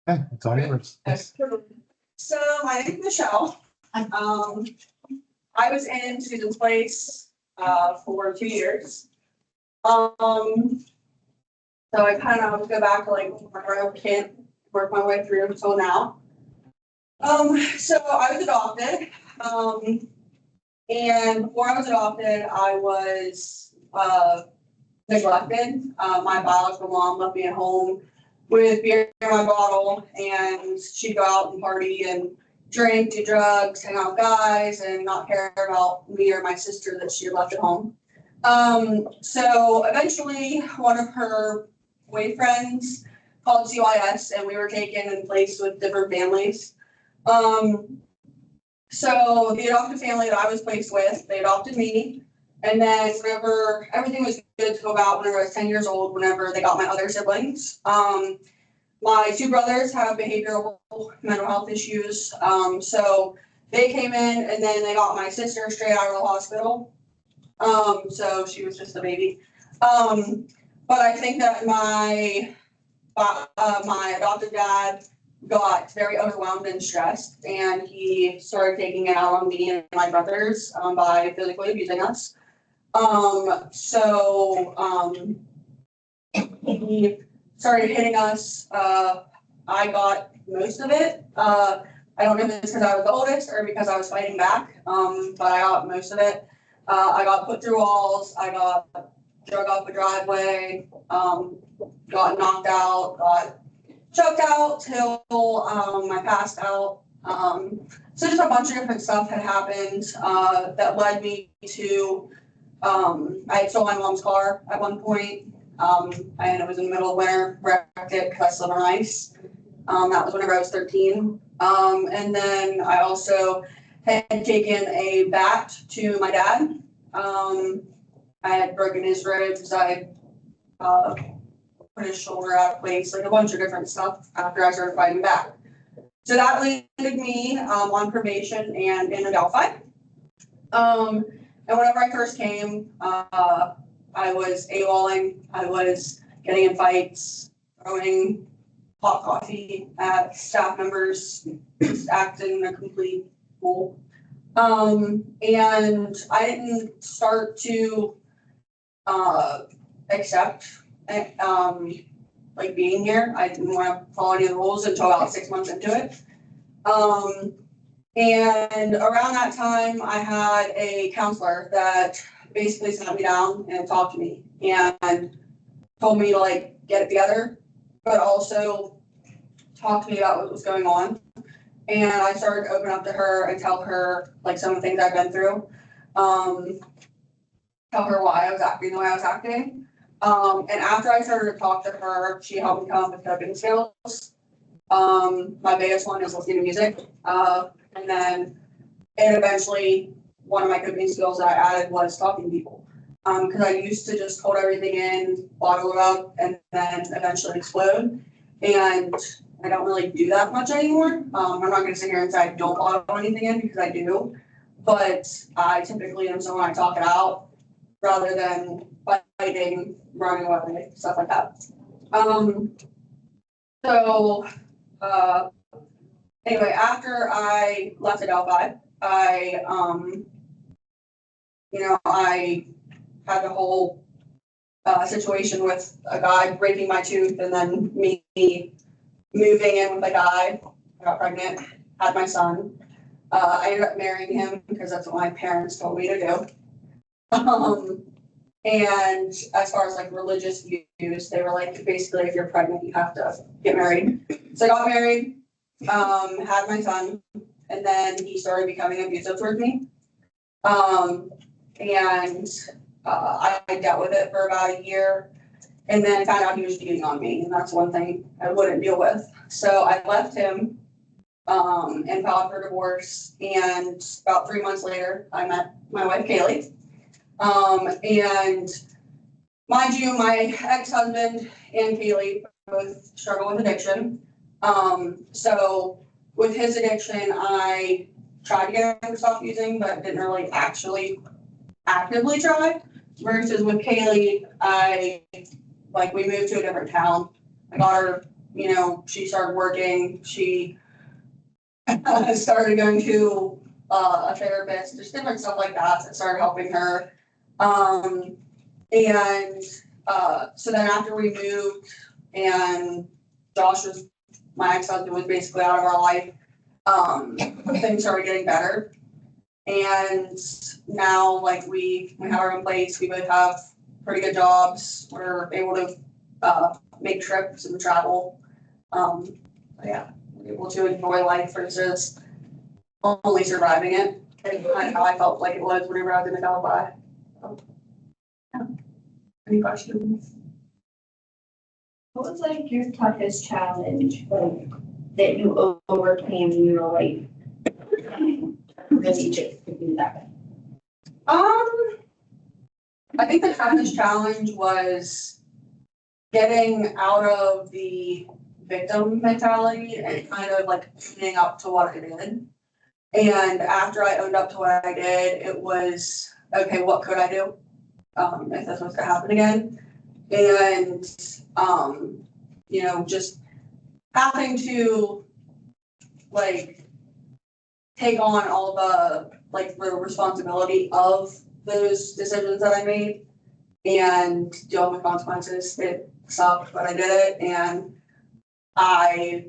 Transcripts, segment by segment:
Okay, it's all yours. So my name is Michelle. I was in Susan's place for 2 years. So I kind of go back to like whenever I was a kid, work my way through until now. So I was adopted. And before I was adopted, I was neglected. My biological mom left me at home with beer in my bottle, and she'd go out and party and drink, do drugs, hang out with guys, and not care about me or my sister that she had left at home. So eventually, one of her boyfriends called CYS, and we were taken and placed with different families. So the adopted family that I was placed with, they adopted me. And then whenever everything was good to go about, whenever I was 10 years old, whenever they got my other siblings, my two brothers have behavioral mental health issues. So they came in and then they got my sister straight out of the hospital. So she was just a baby. But I think that my adopted dad got very overwhelmed and stressed, and he started taking it out on me and my brothers by physically abusing us. He started hitting us. I got most of it. I don't know if it's because I was the oldest or because I was fighting back, but I got most of it. I got put through walls. I got drug off a driveway, got knocked out, got choked out till I passed out. So just a bunch of different stuff had happened that led me to, I had stolen my mom's car at one point, and it was in the middle of winter, wrecked it because I slid on ice. That was whenever I was 13. And then I also had taken a bat to my dad. I had broken his ribs. I put his shoulder out of place, like a bunch of different stuff after I started fighting back. So that landed me on probation and in Adelphi. And whenever I first came, I was AWOLing. I was getting in fights, throwing hot coffee at staff members, just acting a complete fool. And I didn't start to accept like being here. I didn't want to follow any of the rules until about 6 months into it. And around that time, I had a counselor that basically sat me down and talked to me and told me to like get it together, but also talk to me about what was going on. And I started to open up to her and tell her like some of the things I've been through. Tell her why I was acting the way I was acting. And after I started to talk to her, she helped me come up with coping skills. My biggest one is listening to music. And then eventually one of my coping skills that I added was talking to people. Because I used to just hold everything in, bottle it up, and then eventually explode. And I don't really do that much anymore. I'm not going to sit here and say I don't bottle anything in because I do. But I typically am someone I talk it out rather than fighting, running away, stuff like that. Anyway, after I left Adelphi, I had the whole situation with a guy breaking my tooth and then me moving in with a guy. I got pregnant, had my son. I ended up marrying him because that's what my parents told me to do. And as far as like religious views, they were like, basically, if you're pregnant, you have to get married. So I got married, had my son, and then he started becoming abusive towards me. I dealt with it for about a year, and then found out he was cheating on me, and that's one thing I wouldn't deal with. So I left him and filed for divorce, and about 3 months later, I met my wife, Kaylee. And mind you, my ex-husband and Kaylee both struggle with addiction. So with his addiction, I tried to get him to stop using, but didn't really actually actively try. Versus with Kaylee, we moved to a different town. I got her you know, she started working, she started going to a therapist, just different stuff like that started helping her. And so then after we moved and Josh was, my ex-husband was basically out of our life, things started getting better. And now, like, we have our own place, we both have pretty good jobs, we're able to make trips and travel. Yeah, we're able to enjoy life versus only surviving it, and kind of how I felt like it was whenever I was in a Delphi. So, yeah. Any questions? What was like your toughest challenge, like that you overcame and you were like, really just to do that? I think the toughest challenge was getting out of the victim mentality and kind of like owning up to what I did. And after I owned up to what I did, it was, okay, what could I do if this was to happen again? And, you know, just having to like take on all the like the responsibility of those decisions that I made and deal with consequences. It sucked, but I did it, and I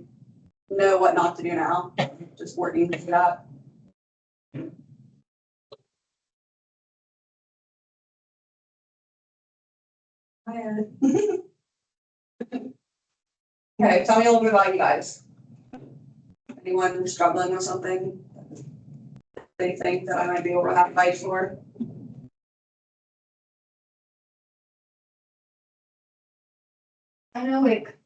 know what not to do now. Just working through that. Okay, tell me a little bit about you guys. Anyone struggling with something they think that I might be able to have advice for? I know, like,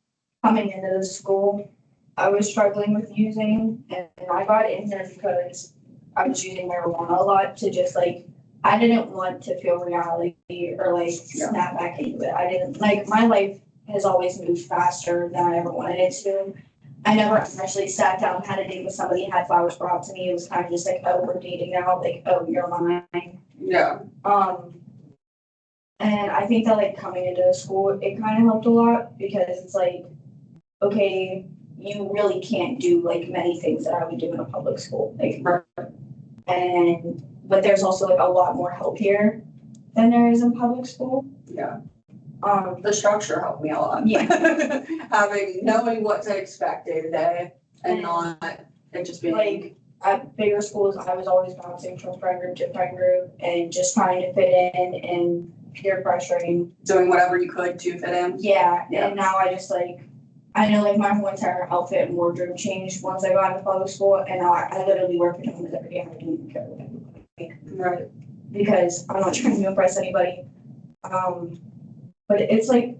coming into the school, I was struggling with using, and I got in there because I was using marijuana a lot to just like, I didn't want to feel reality or like snap back into it. I didn't, like, my life has always moved faster than I ever wanted it to. I never actually sat down, had a date with somebody, had flowers brought to me. It was kind of just like, oh, we're dating now, like, oh, you're mine. Yeah. And I think that like coming into school, it kind of helped a lot because it's like, okay, you really can't do like many things that I would do in a public school. Like, but there's also like a lot more help here than there is in public school. Yeah. The structure helped me a lot. Yeah. Knowing what to expect day to day and not it just being like at bigger schools, I was always bouncing from friend group to friend group and just trying to fit in and peer pressuring. Doing whatever you could to fit in. Yeah. And now I just like, I know like my whole entire outfit and wardrobe changed once I got into public school, and now I literally wear pajamas every day. I don't even care what I look like. Right. Because I'm not trying to impress anybody. But it's like,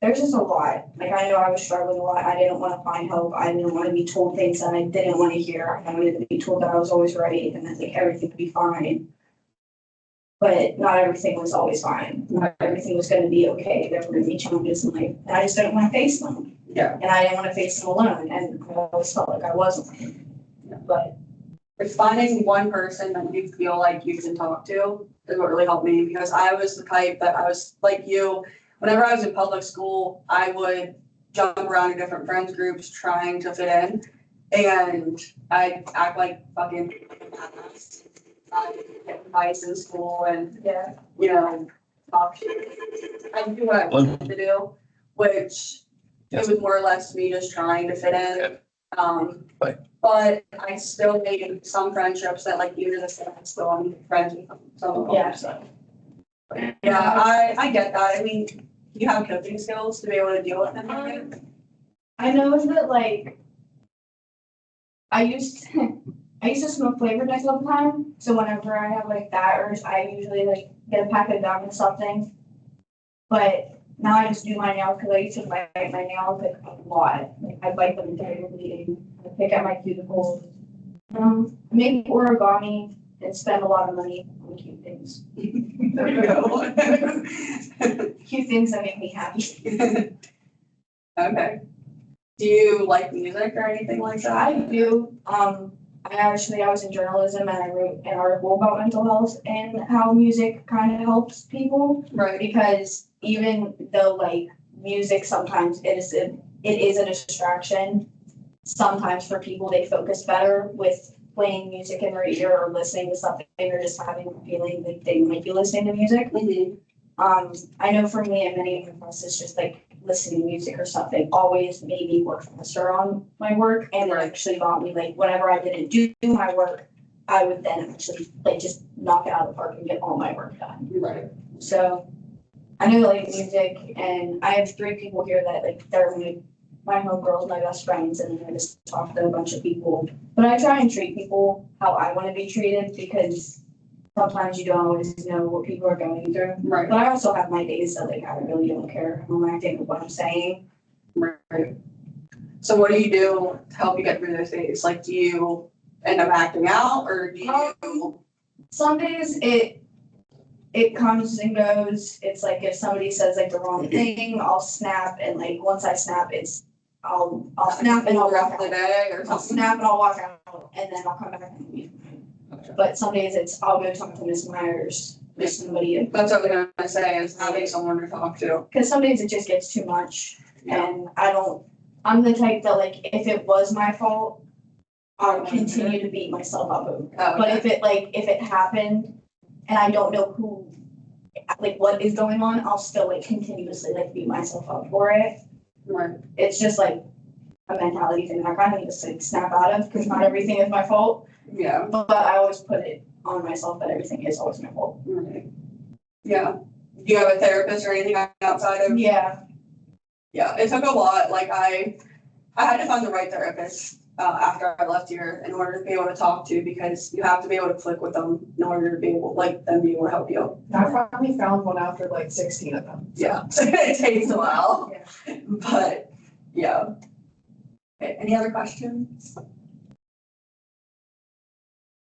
there's just a lot. Like, I know I was struggling a lot. I didn't want to find help. I didn't want to be told things that I didn't want to hear. I wanted to be told that I was always right and that like everything would be fine. But not everything was always fine. Not everything was going to be okay. There were going to be challenges in life, and I just didn't want to face them. Yeah. And I didn't want to face them alone. And I always felt like I wasn't. Yeah. But it's finding one person that you feel like you can talk to is what really helped me, because I was the type that I was like you. Whenever I was in public school, I would jump around in different friends groups trying to fit in, and I'd act like fucking get advice in school and you know talk shit. I do what I wanted to do, which it was more or less me just trying to fit in. But I still made some friendships that like even to this day I'm still on friends with some of them. Yeah. So yeah, I get that. I mean, you have coping skills to be able to deal with them. Right? I know that like I used to smoke flavored nights all the time. So whenever I have like that urge, I usually like get a pack of gum or something. But now I just do my nails because I used to bite my nails like a lot. Like I bite them until they're bleeding. I pick at my cuticles. Make origami and spend a lot of money on cute things. There you go. Cute things that make me happy. Okay. Do you like music or anything like that? I do. I was in journalism and I wrote an article about mental health and how music kind of helps people. Right. Because even though like music sometimes it is it is a distraction. Sometimes for people, they focus better with playing music in their ear or listening to something or just having a feeling like they might be listening to music. I know for me and many of my friends, it's just like listening to music or something always made me work faster on my work, and it actually got me like whenever I didn't do my work, I would then actually like just knock it out of the park and get all my work done. Right. So I know like music, and I have 3 people here that like they're my homegirls, my best friends, and then I just talk to a bunch of people. But I try and treat people how I want to be treated, because sometimes you don't always know what people are going through. Right. But I also have my days that like I really don't care how I think of what I'm saying. Right. So what do you do to help you get through those days? Like, do you end up acting out, or do you? Some days it comes and goes. It's like if somebody says like the wrong thing, I'll snap, and like once I snap, I'll snap and I'll walk out. The day or I'll something? snap and I'll walk out, and then I'll come back and leave. But some days I'll go talk to Miss Myers or somebody. That's what I was gonna say, is having someone to talk to. Because some days it just gets too much, and I'm the type that like, if it was my fault, I'll continue to beat myself up over it. Oh, But okay. if it happened and I don't know who, like what is going on, I'll still like continuously like beat myself up for it. Right. It's just like a mentality thing that I kind of just like snap out of, because not everything is my fault. Yeah. But I always put it on myself that everything is always my fault. Right. Yeah. Do you have a therapist or anything outside of? Yeah. Yeah, it took a lot. Like I had to find the right therapist after I left here in order to be able to talk to, because you have to be able to click with them in order to be able, like, them be able to help you. I finally found one after like 16 of them. Yeah, it takes a while, Yeah. but yeah. Okay, any other questions?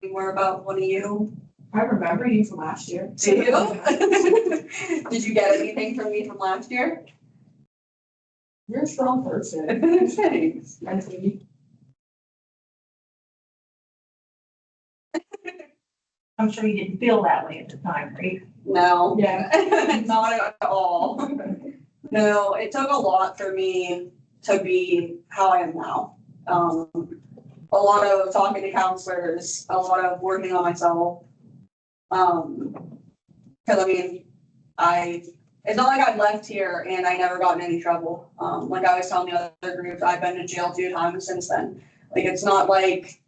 Any more about one of you? I remember you from last year. Do you? Did you get anything from me from last year? You're a strong person. Thanks. Mentally. I'm sure you didn't feel that way at the time, right? No. Yeah. Not at all. No, it took a lot for me to be how I am now. A lot of talking to counselors, a lot of working on myself. Cause I mean, it's not like I left here and I never got in any trouble. Like I was telling the other groups, I've been to jail 2 times since then. Like, it's not like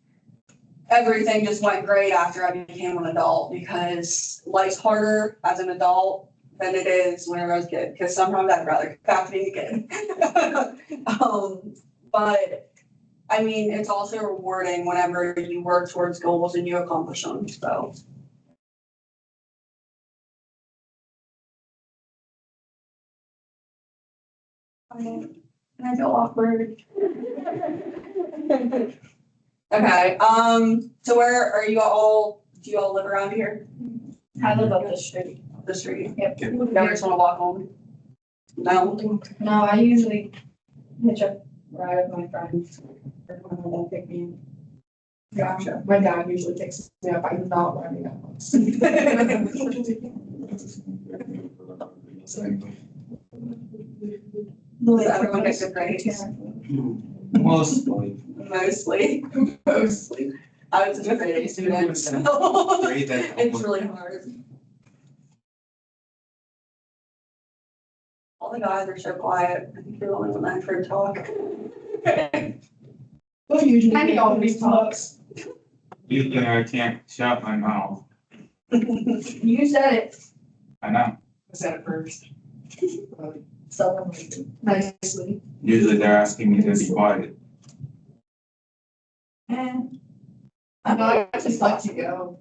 everything just went great after I became an adult, because life's harder as an adult than it is when I was a kid, because sometimes I'd rather get back to being a kid. But I mean, it's also rewarding whenever you work towards goals and you accomplish them, so. And I feel awkward. Okay, so where are you all, do you all live around here? I live up the street. Up the street? Yep. You never just wanna walk home? No? No, I usually hitch a ride with my friends, or when my dad pick me up. Gotcha. My dad usually picks me up. I'm not running out. Does everyone get good grades? Mostly. Mostly. Mostly. I was a grade A student, so Grade that. it's really hard. All the guys are so quiet. I think you're the only one I've heard talk. Well, usually I he think always talks. Usually I can't shut my mouth. You said it. I know. I said it first. So Nicely. Usually they're asking me to be quiet. I just like to go.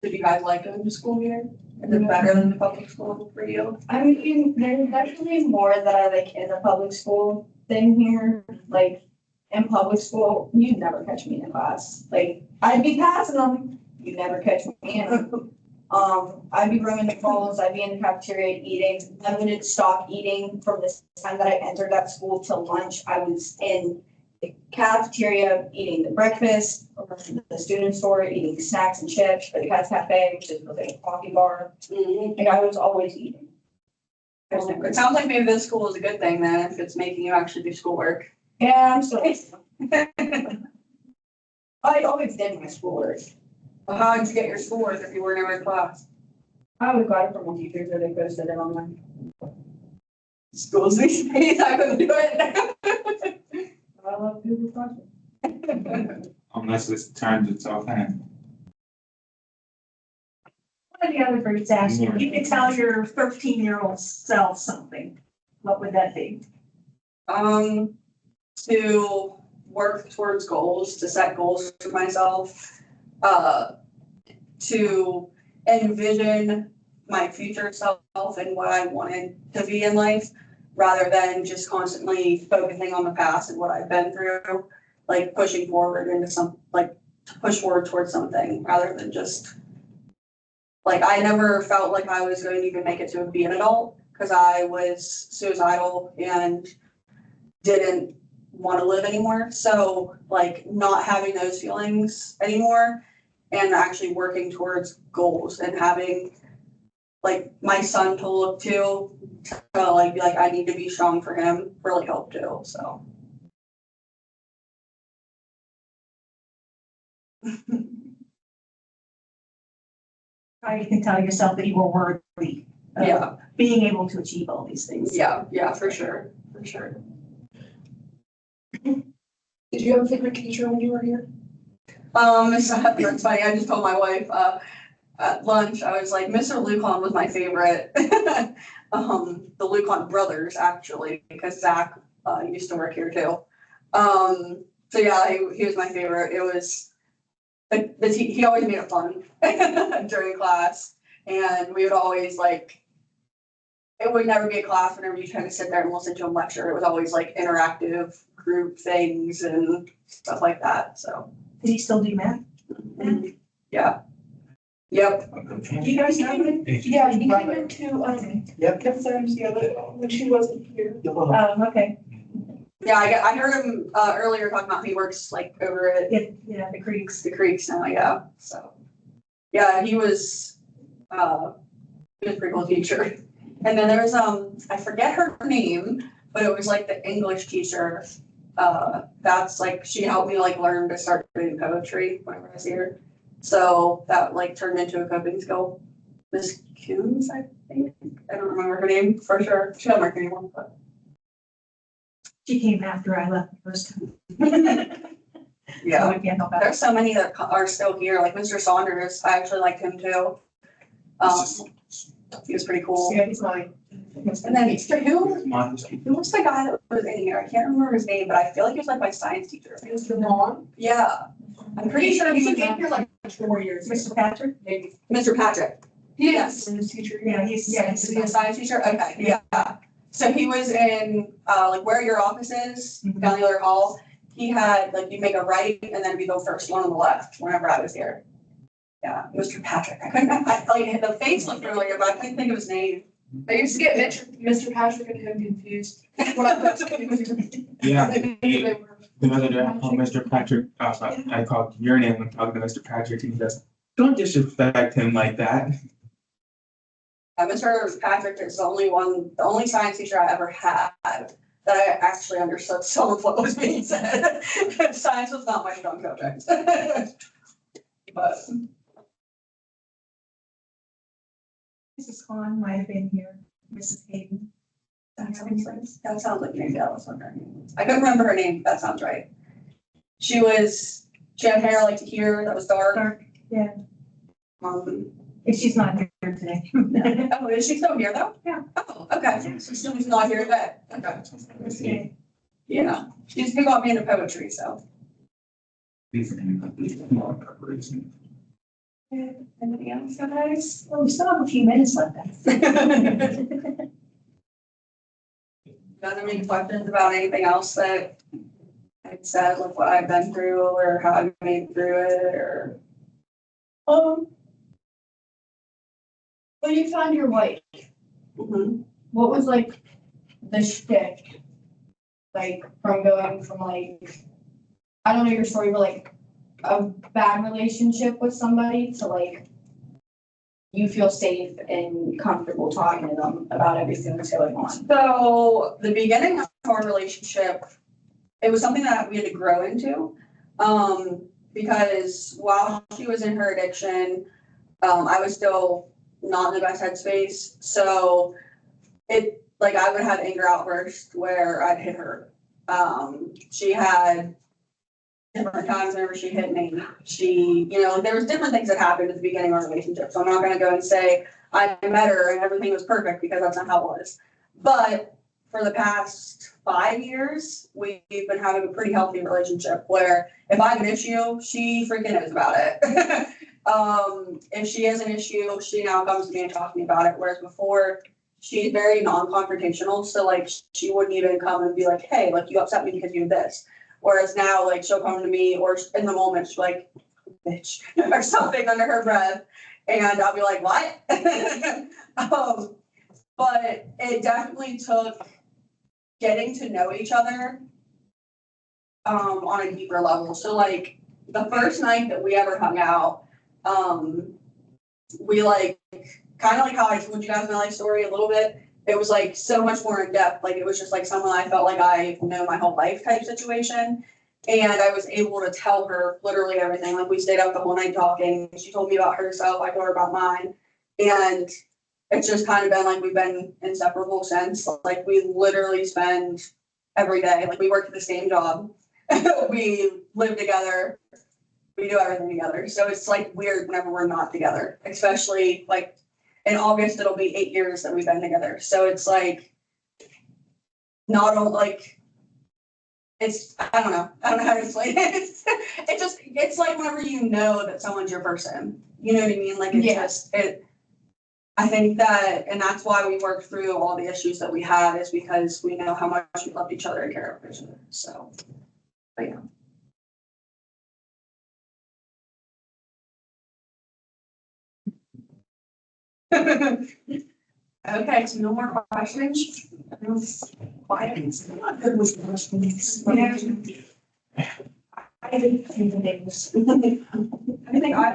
Did you guys like going to school here? Is it better than the public school for you? I mean, there's definitely more that I like in the public school than here. Like, in public school, you'd never catch me in class. Like, I'd be passing them, you'd never catch me in them. I'd be roaming the halls, I'd be in the cafeteria eating. I wouldn't stop eating from the time that I entered that school till lunch. I was in the cafeteria eating the breakfast, or the student store eating snacks and chips, or the Cat's Cafe, which is like a coffee bar. Mhm. Like, I was always eating. It sounds like maybe this school is a good thing then, if it's making you actually do schoolwork. Yeah, I'm still. I always did my schoolwork. Well, how did you get your schoolwork if you weren't ever in class? I always got it from my teachers or they posted it online. Schools these days, I couldn't do it. I love Google Classroom. Unless it turns itself in. One of the other birds asked you, you could tell your 13-year-old self something. What would that be? To work towards goals, to set goals for myself, to envision my future self and what I wanted to be in life, rather than just constantly focusing on the past and what I've been through, like pushing forward into to push forward towards something, rather than just, like, I never felt like I was going to even make it to be an adult, because I was suicidal and didn't want to live anymore. So like not having those feelings anymore and actually working towards goals and having like my son to look to like be like, I need to be strong for him really helped too. So. How you can tell yourself that you were worthy of Yeah, being able to achieve all these things. yeah, for sure, for sure. Did you have a favorite teacher when you were here? It's funny, I just told my wife, at lunch, I was like, Mr. Lucon was my favorite. The Lucon brothers, actually, because Zach, used to work here too. So yeah, he was my favorite. It was, he always made it fun during class, and we would always like, it would never be a class whenever you kind of sit there and listen to him lecture. It was always like interactive group things and stuff like that, so. Does he still do math? Yeah. Yep. You guys have it? Yeah, he came into, Yep. concerns the other, when she wasn't here. Okay. Yeah, I heard him earlier talking about he works like over at Yeah, the Creeks. the Creeks now, yeah, so. Yeah, he was a pretty cool teacher. And then there was, I forget her name, but it was like the English teacher. That's like, she helped me like learn to start doing poetry whenever I was here. So that like turned into a coping skill. Miss Coons, I think. I don't remember her name for sure. She don't work anymore, but. She came after I left the first time. Yeah. So I can't help that. There's so many that are still here, like Mr. Saunders, I actually liked him too. He was pretty cool. Yeah, he's mine. And then who was the guy that was in here? I can't remember his name, but I feel like he was like my science teacher. Mr. Vaughn. Yeah, I'm pretty sure he He's was been here like 4 years. Mr. Patrick? Maybe. Mr. Patrick. Yes. His teacher. Yeah, he's. Is he a science teacher? Okay, yeah. So he was in, like where your office is, down the other hall. He had, like, you make a right and then we go first one on the left whenever I was here. Yeah, Mr. Patrick. Like, the face looked familiar, but I couldn't think of his name. I used to get Mr. Patrick and him confused. When I put Yeah, They were- the other day I called Mr. Patrick, I called your name when talking to Mr. Patrick and he goes, don't disrespect him like that. Mr. Patrick is the only science teacher I ever had that I actually understood some of what was being said. Science was not my strong subject. But Mrs. Khan might have been here, Mrs. Hayden. that sounds like maybe that was her name. I couldn't remember her name, but that sounds right. She had hair like to here that was dark. Dark, yeah. If she's not here today. Oh, is she still here though? Yeah. Oh, okay. So she's not here today. Okay. Yeah, she's who got me into poetry, so. Anything else, guys? Well, we still have a few minutes left. Got any questions about anything else that I said, like what I've been through or how I made it through it or? When you found your wife, what was like the shtick? Like from going from like, I don't know your story, but like a bad relationship with somebody to like you feel safe and comfortable talking to them about everything that's going on? So the beginning of our relationship, it was something that we had to grow into. Because while she was in her addiction, I was still not in the best headspace. So I would have anger outbursts where I'd hit her. She had different times whenever she hit me. There was different things that happened at the beginning of our relationship. So I'm not gonna go and say I met her and everything was perfect, because that's not how it was. But for the past 5 years, we've been having a pretty healthy relationship where if I have an issue, she freaking knows about it. If she has an issue, she now comes to me and talks to me about it. Whereas before, she's very non-confrontational. So she wouldn't even come and be like, hey, you upset me because you did this. Whereas now, she'll come to me, or in the moment, she's like, bitch, or something under her breath. And I'll be like, what? But it definitely took getting to know each other on a deeper level. So the first night that we ever hung out, we kind of how I told you guys my life story a little bit. It was so much more in depth. It was just someone I felt like I know my whole life type situation. And I was able to tell her literally everything. We stayed up the whole night talking. She told me about herself. I told her about mine. And it's just kind of been we've been inseparable since. We literally spend every day. We work at the same job. We live together. We do everything together. So it's weird whenever we're not together, especially in August, it'll be 8 years that we've been together. So it's not only it's, I don't know how to explain it. It's whenever you know that someone's your person, you know what I mean? I think that, and that's why we worked through all the issues that we had, is because we know how much we loved each other and care for each other. So, but yeah. Okay, so no more questions? Quiet. Not good with questions. Yeah. I think things. I think I